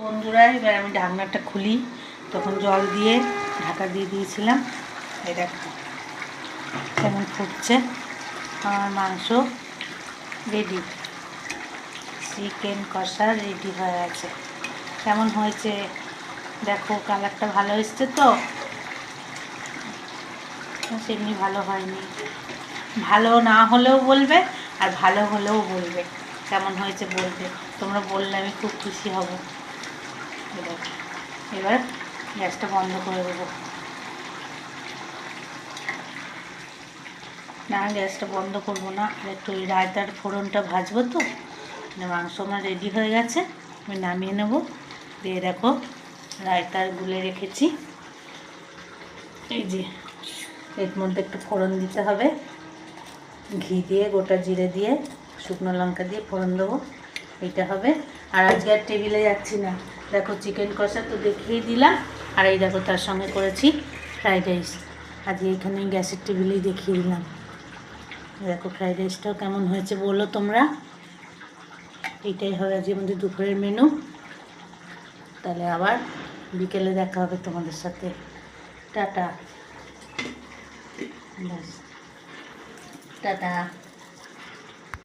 বন্ধুরা, এবার আমি ঢাকনাটা খুলি। তখন জল দিয়ে ঢাকা দিয়ে দিয়েছিলাম। এই দেখো কেমন ফুটছে। আমার মাংস রেডি, চিকেন কষা রেডি হয়ে আছে। কেমন হয়েছে দেখো, কালারটা ভালো এসছে তো? সেমনি ভালো হয়নি। ভালো না হলেও বলবে, আর ভালো হলেও বলবে। কেমন হয়েছে বলবে, তোমরা বললে আমি খুব খুশি হব। এবার গ্যাসটা বন্ধ করে দেবো। না, গ্যাসটা বন্ধ করবো না, একটু ওই রায়তার ফোড়নটা ভাজবো তো। মাংস আমার রেডি হয়ে গেছে, আমি নামিয়ে নেবো। দিয়ে দেখো রায়তার গুলে রেখেছি। এই যে এর মধ্যে একটু ফোড়ন দিতে হবে, ঘি দিয়ে, গোটা জিরে দিয়ে, শুকনো লঙ্কা দিয়ে ফোড়ন দেবো। এইটা হবে। আর আজকে আর টেবিলে যাচ্ছি না। দেখো চিকেন কষা তো দেখিয়ে দিলাম, আর এই দেখো তার সঙ্গে করেছি ফ্রাইড রাইস। আজকে এখানে গ্যাসের টেবিলেই দেখিয়ে দিলাম। দেখো ফ্রাইড রাইসটাও কেমন হয়েছে বলো তোমরা। এইটাই হবে আজকে আমাদের দুপুরের মেনু। তাহলে আবার বিকেলে দেখা হবে তোমাদের সাথে। টাটা। টাটা।